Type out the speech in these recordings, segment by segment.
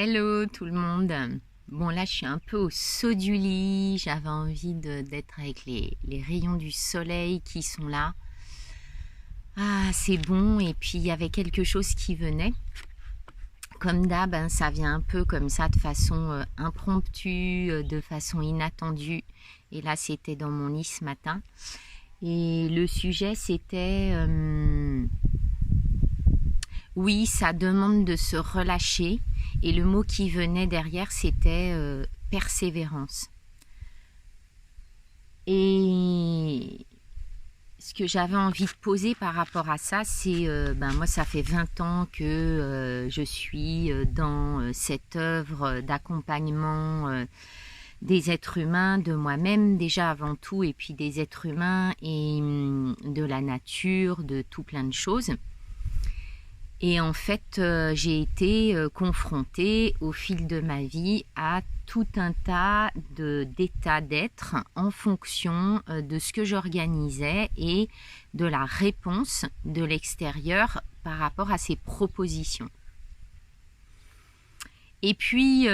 Hello tout le monde. Bon là je suis un peu au saut du lit, j'avais envie d'être avec les rayons du soleil qui sont là. Ah c'est bon, et puis il y avait quelque chose qui venait. Comme d'hab, hein, ça vient un peu comme ça de façon impromptue, de façon inattendue. Et là c'était dans mon lit ce matin. Et le sujet c'était... oui, ça demande de se relâcher. Et le mot qui venait derrière, c'était persévérance. Et ce que j'avais envie de poser par rapport à ça, c'est, moi, ça fait 20 ans que je suis dans cette œuvre d'accompagnement des êtres humains, de moi-même déjà avant tout, et puis des êtres humains et de la nature, de tout plein de choses. Et en fait, j'ai été confrontée au fil de ma vie à tout un tas d'états d'être en fonction de ce que j'organisais et de la réponse de l'extérieur par rapport à ces propositions. Et puis,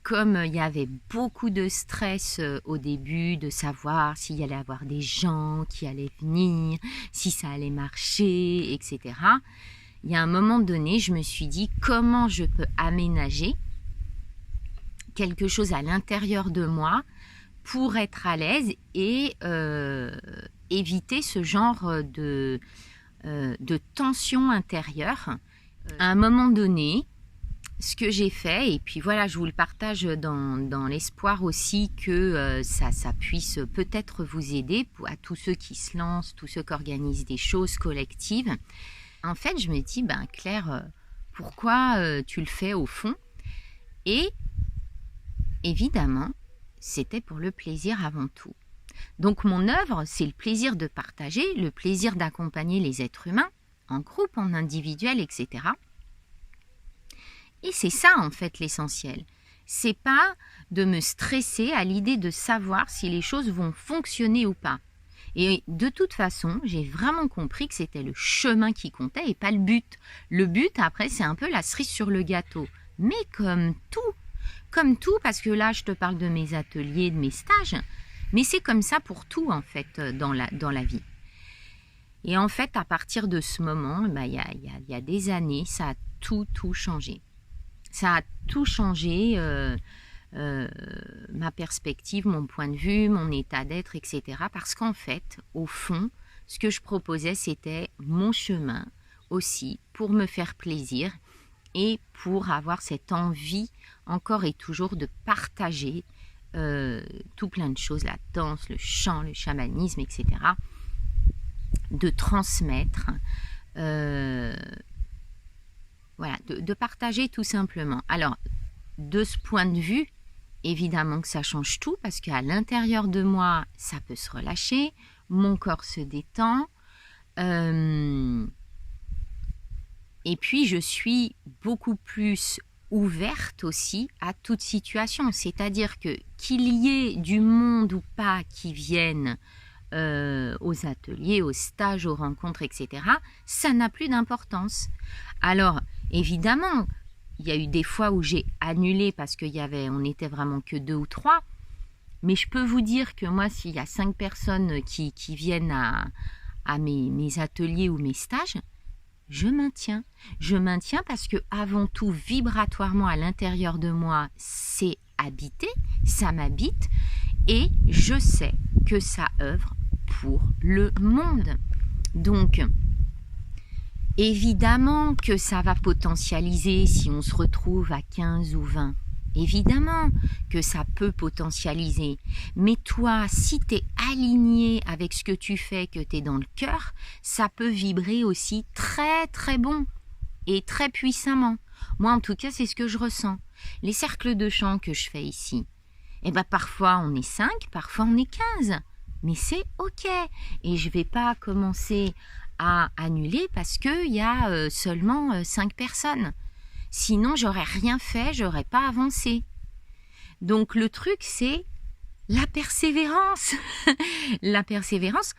comme il y avait beaucoup de stress au début, de savoir s'il y allait avoir des gens qui allaient venir, si ça allait marcher, etc., il y a un moment donné, je me suis dit comment je peux aménager quelque chose à l'intérieur de moi pour être à l'aise et éviter ce genre de tension intérieure. À un moment donné, ce que j'ai fait, et puis voilà, je vous le partage dans l'espoir aussi que ça puisse peut-être vous aider à tous ceux qui se lancent, tous ceux qui organisent des choses collectives. En fait, je me dis, Claire, pourquoi tu le fais au fond? Et évidemment, c'était pour le plaisir avant tout. Donc mon œuvre, c'est le plaisir de partager, le plaisir d'accompagner les êtres humains, en groupe, en individuel, etc. Et c'est ça en fait l'essentiel. C'est pas de me stresser à l'idée de savoir si les choses vont fonctionner ou pas. Et de toute façon, j'ai vraiment compris que c'était le chemin qui comptait et pas le but. Le but, après, c'est un peu la cerise sur le gâteau. Mais comme tout, parce que là, je te parle de mes ateliers, de mes stages, mais c'est comme ça pour tout, en fait, dans la vie. Et en fait, à partir de ce moment, il y a des années, ça a tout changé. Ça a tout changé, ma perspective, mon point de vue, mon état d'être, etc. Parce qu'en fait, au fond, ce que je proposais, c'était mon chemin aussi pour me faire plaisir et pour avoir cette envie encore et toujours de partager tout plein de choses, la danse, le chant, le chamanisme, etc. De transmettre, voilà, de partager tout simplement. Alors, de ce point de vue, évidemment que ça change tout parce qu'à l'intérieur de moi, ça peut se relâcher, mon corps se détend, et puis je suis beaucoup plus ouverte aussi à toute situation. C'est-à-dire que qu'il y ait du monde ou pas qui vienne aux ateliers, aux stages, aux rencontres, etc., ça n'a plus d'importance. Alors, évidemment, il y a eu des fois où j'ai annulé parce on n'était vraiment que 2 ou 3. Mais je peux vous dire que moi, s'il y a 5 personnes qui viennent à mes ateliers ou mes stages, je maintiens. Je maintiens parce que avant tout, vibratoirement à l'intérieur de moi, c'est habité, ça m'habite et je sais que ça œuvre pour le monde. Donc, évidemment que ça va potentialiser si on se retrouve à 15 ou 20. Évidemment que ça peut potentialiser. Mais toi, si tu es aligné avec ce que tu fais, que tu es dans le cœur, ça peut vibrer aussi très très bon et très puissamment. Moi, en tout cas, c'est ce que je ressens. Les cercles de chant que je fais ici, parfois on est 5, parfois on est 15. Mais c'est OK. Et je ne vais pas commencer à annuler parce qu'il y a seulement 5 personnes. Sinon, j'aurais rien fait, j'aurais pas avancé. Donc le truc, c'est la persévérance. La persévérance.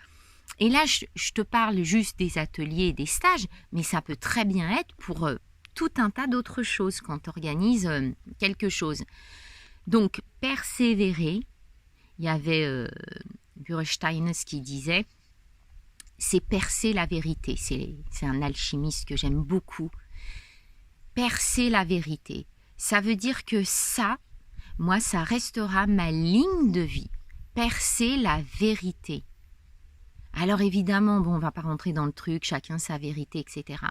Et là, je te parle juste des ateliers et des stages, mais ça peut très bien être pour tout un tas d'autres choses quand tu organises quelque chose. Donc, persévérer, il y avait Burstein qui disait, c'est percer la vérité. C'est un alchimiste que j'aime beaucoup. Percer la vérité. Ça veut dire que ça, moi, ça restera ma ligne de vie. Percer la vérité. Alors évidemment, bon, on ne va pas rentrer dans le truc, chacun sa vérité, etc.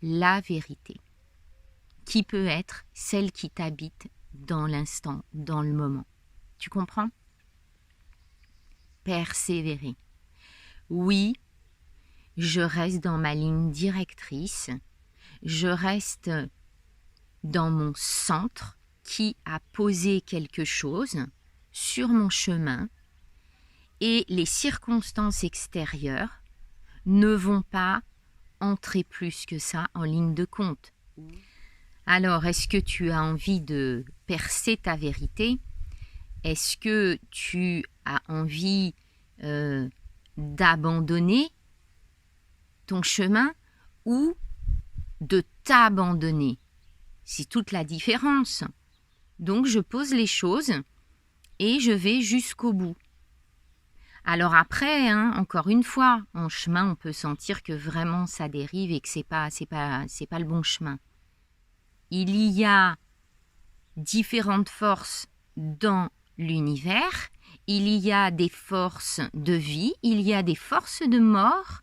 La vérité, qui peut être celle qui t'habite dans l'instant, dans le moment. Tu comprends? Persévérer. Oui, je reste dans ma ligne directrice, je reste dans mon centre qui a posé quelque chose sur mon chemin et les circonstances extérieures ne vont pas entrer plus que ça en ligne de compte. Alors, est-ce que tu as envie de percer ta vérité? Est-ce que tu as envie d'abandonner ton chemin ou de t'abandonner? C'est toute la différence. Donc, je pose les choses et je vais jusqu'au bout. Alors après, encore une fois, en chemin, on peut sentir que vraiment ça dérive et que c'est pas le bon chemin. Il y a différentes forces dans l'univers. Il y a des forces de vie, il y a des forces de mort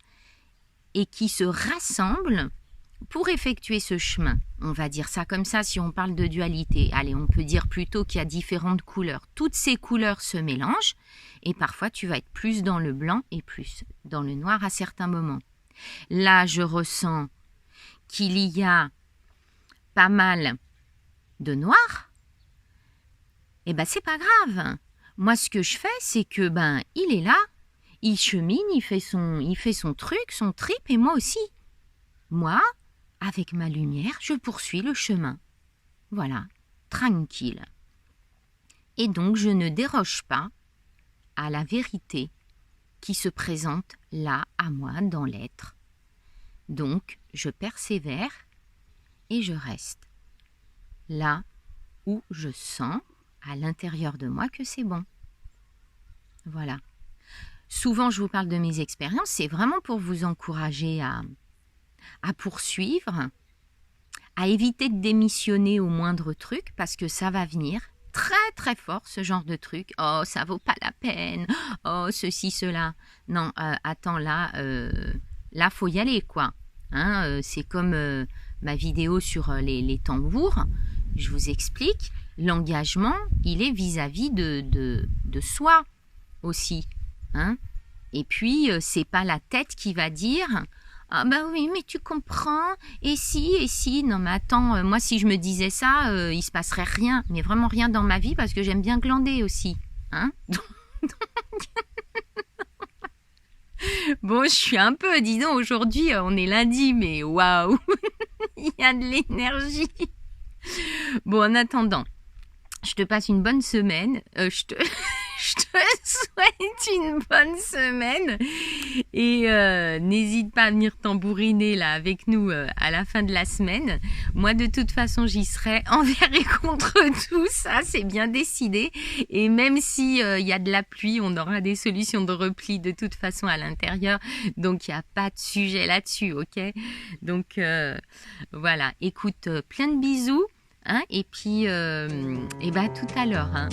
et qui se rassemblent pour effectuer ce chemin. On va dire ça comme ça si on parle de dualité. Allez, on peut dire plutôt qu'il y a différentes couleurs. Toutes ces couleurs se mélangent et parfois tu vas être plus dans le blanc et plus dans le noir à certains moments. Là, je ressens qu'il y a pas mal de noir. Eh ben, c'est pas grave. Moi, ce que je fais, c'est que il est là, il chemine, il fait son truc, son trip, et moi aussi. Moi, avec ma lumière, je poursuis le chemin. Voilà, tranquille. Et donc, je ne déroge pas à la vérité qui se présente là à moi dans l'être. Donc, je persévère et je reste là où je sens à l'intérieur de moi que c'est bon. Voilà. Souvent, je vous parle de mes expériences, c'est vraiment pour vous encourager à poursuivre, à éviter de démissionner au moindre truc, parce que ça va venir très très fort, ce genre de truc. Oh, ça vaut pas la peine. Oh, ceci, cela. Non, attends, là, faut y aller, quoi. C'est comme ma vidéo sur les tambours. Je vous explique. L'engagement, il est vis-à-vis de soi aussi. Et puis, c'est pas la tête qui va dire « Ah ben oui, mais tu comprends, et si, non mais attends, moi si je me disais ça, il se passerait rien, mais vraiment rien dans ma vie parce que j'aime bien glander aussi. » Bon, je suis un peu, disons, aujourd'hui, on est lundi, mais waouh, il y a de l'énergie. Bon, en attendant, je te passe une bonne semaine. Je te souhaite une bonne semaine. Et n'hésite pas à venir tambouriner là avec nous à la fin de la semaine. Moi, de toute façon, j'y serai envers et contre tout. Ça, c'est bien décidé. Et même si il y a de la pluie, on aura des solutions de repli de toute façon à l'intérieur. Donc, il n'y a pas de sujet là-dessus, ok? Donc, voilà. Écoute, plein de bisous. Et puis, tout à l'heure.